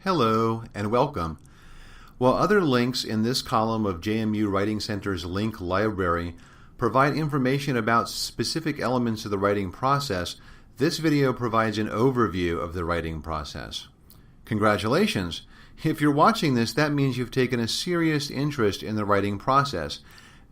Hello and welcome. While other links in this column of JMU Writing Center's link library provide information about specific elements of the writing process, this video provides an overview of the writing process. Congratulations! If you're watching this, that means you've taken a serious interest in the writing process.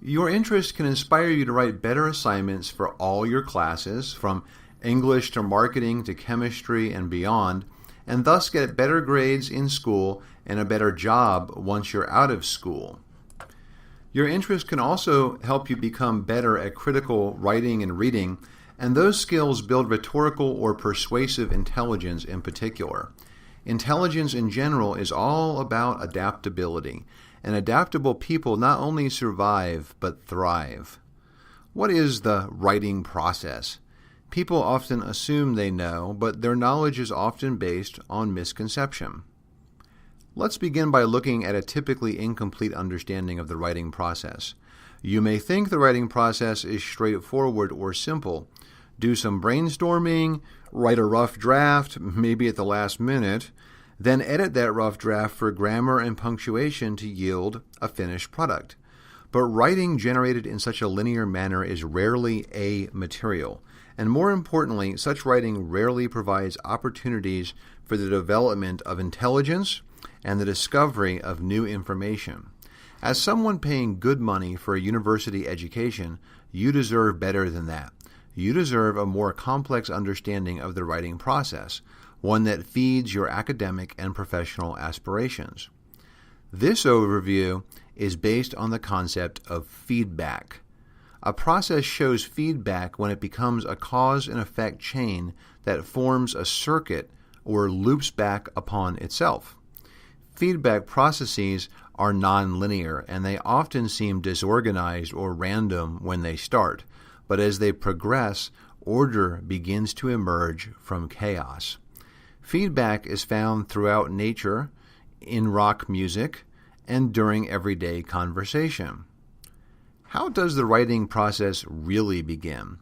Your interest can inspire you to write better assignments for all your classes, from English to marketing to chemistry and beyond, and thus get better grades in school and a better job once you're out of school. Your interest can also help you become better at critical writing and reading, and those skills build rhetorical or persuasive intelligence in particular. Intelligence in general is all about adaptability, and adaptable people not only survive but thrive. What is the writing process? People often assume they know, but their knowledge is often based on misconception. Let's begin by looking at a typically incomplete understanding of the writing process. You may think the writing process is straightforward or simple. Do some brainstorming, write a rough draft, maybe at the last minute, then edit that rough draft for grammar and punctuation to yield a finished product. But writing generated in such a linear manner is rarely a-material. And more importantly, such writing rarely provides opportunities for the development of intelligence and the discovery of new information. As someone paying good money for a university education, you deserve better than that. You deserve a more complex understanding of the writing process, one that feeds your academic and professional aspirations. This overview is based on the concept of feedback. A process shows feedback when it becomes a cause and effect chain that forms a circuit or loops back upon itself. Feedback processes are nonlinear, and they often seem disorganized or random when they start, but as they progress, order begins to emerge from chaos. Feedback is found throughout nature, in rock music, and during everyday conversation. How does the writing process really begin?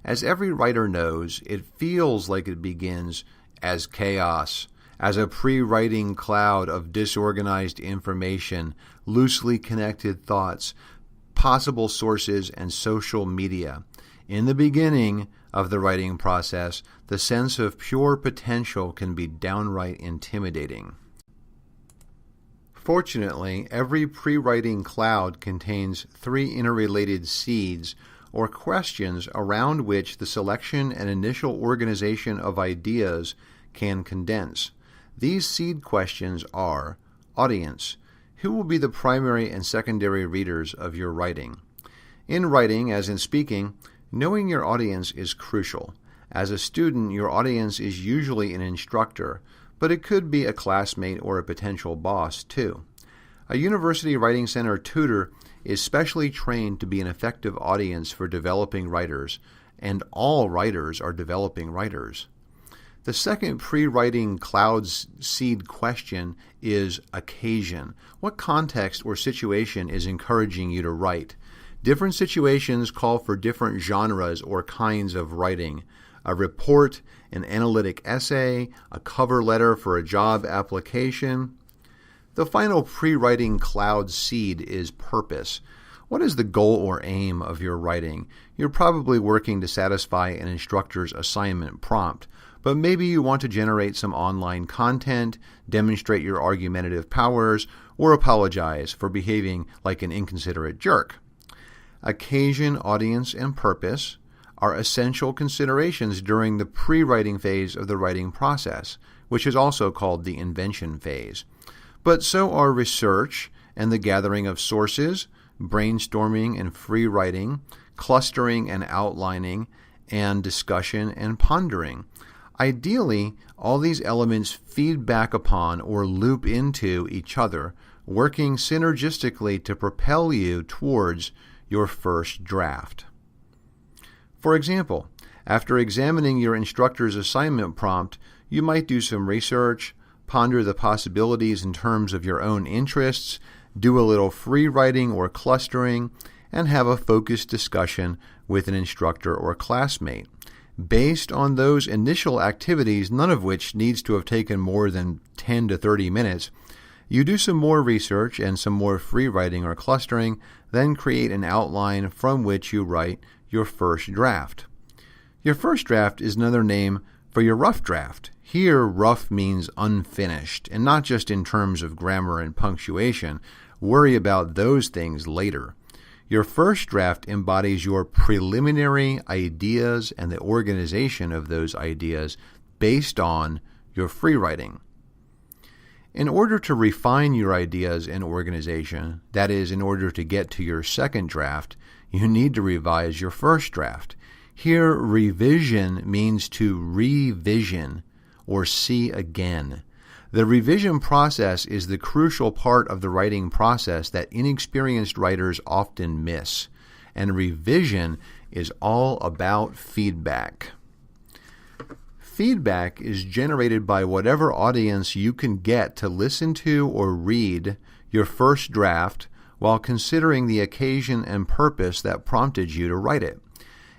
As every writer knows, it feels like it begins as chaos, as a pre-writing cloud of disorganized information, loosely connected thoughts, possible sources, and social media. In the beginning of the writing process, the sense of pure potential can be downright intimidating. Fortunately, every pre-writing cloud contains three interrelated seeds or questions around which the selection and initial organization of ideas can condense. These seed questions are: audience, who will be the primary and secondary readers of your writing? In writing, as in speaking, knowing your audience is crucial. As a student, your audience is usually an instructor, but it could be a classmate or a potential boss, too. A University Writing Center tutor is specially trained to be an effective audience for developing writers, and all writers are developing writers. The second pre-writing cloud seed question is occasion. What context or situation is encouraging you to write? Different situations call for different genres or kinds of writing. A report, an analytic essay, a cover letter for a job application. The final pre-writing cloud seed is purpose. What is the goal or aim of your writing? You're probably working to satisfy an instructor's assignment prompt, but maybe you want to generate some online content, demonstrate your argumentative powers, or apologize for behaving like an inconsiderate jerk. Occasion, audience, and purpose are essential considerations during the pre-writing phase of the writing process, which is also called the invention phase. But so are research and the gathering of sources, brainstorming and free writing, clustering and outlining, and discussion and pondering. Ideally, all these elements feed back upon or loop into each other, working synergistically to propel you towards your first draft. For example, after examining your instructor's assignment prompt, you might do some research, ponder the possibilities in terms of your own interests, do a little free writing or clustering, and have a focused discussion with an instructor or classmate. Based on those initial activities, none of which needs to have taken more than 10 to 30 minutes, you do some more research and some more free writing or clustering, then create an outline from which you write your first draft. Your first draft is another name for your rough draft. Here, rough means unfinished, and not just in terms of grammar and punctuation. Worry about those things later. Your first draft embodies your preliminary ideas and the organization of those ideas based on your free writing. In order to refine your ideas and organization, that is, in order to get to your second draft, you need to revise your first draft. Here, revision means to revision or see again. The revision process is the crucial part of the writing process that inexperienced writers often miss, and revision is all about feedback. Feedback is generated by whatever audience you can get to listen to or read your first draft while considering the occasion and purpose that prompted you to write it.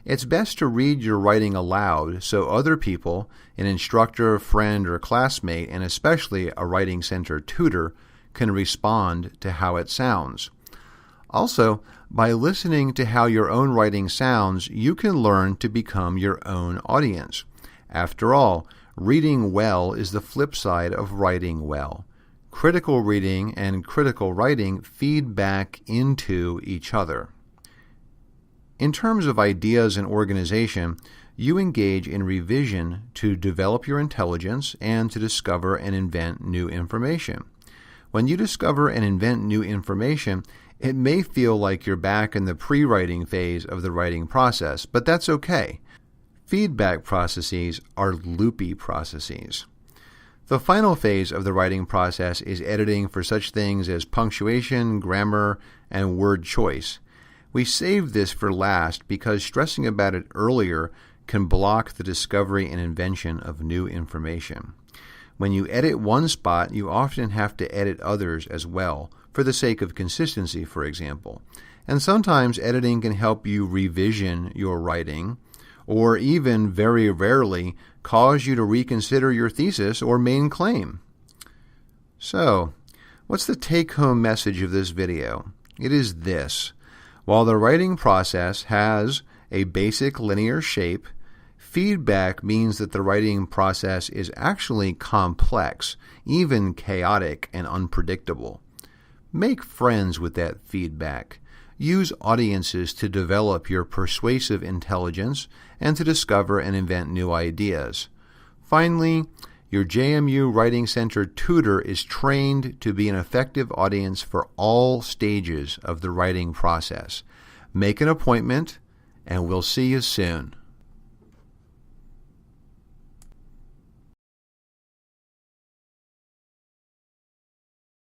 It's best to read your writing aloud so other people, an instructor, friend, or classmate, and especially a writing center tutor, can respond to how it sounds. Also, by listening to how your own writing sounds, you can learn to become your own audience. After all, reading well is the flip side of writing well. Critical reading and critical writing feed back into each other. In terms of ideas and organization, you engage in revision to develop your intelligence and to discover and invent new information. When you discover and invent new information, it may feel like you're back in the pre-writing phase of the writing process, but that's okay. Feedback processes are loopy processes. The final phase of the writing process is editing for such things as punctuation, grammar, and word choice. We save this for last because stressing about it earlier can block the discovery and invention of new information. When you edit one spot, you often have to edit others as well, for the sake of consistency, for example. And sometimes editing can help you revision your writing, or even, very rarely, cause you to reconsider your thesis or main claim. So, what's the take-home message of this video? It is this. While the writing process has a basic linear shape, feedback means that the writing process is actually complex, even chaotic and unpredictable. Make friends with that feedback. Use audiences to develop your persuasive intelligence and to discover and invent new ideas. Finally, your JMU Writing Center tutor is trained to be an effective audience for all stages of the writing process. Make an appointment, and we'll see you soon.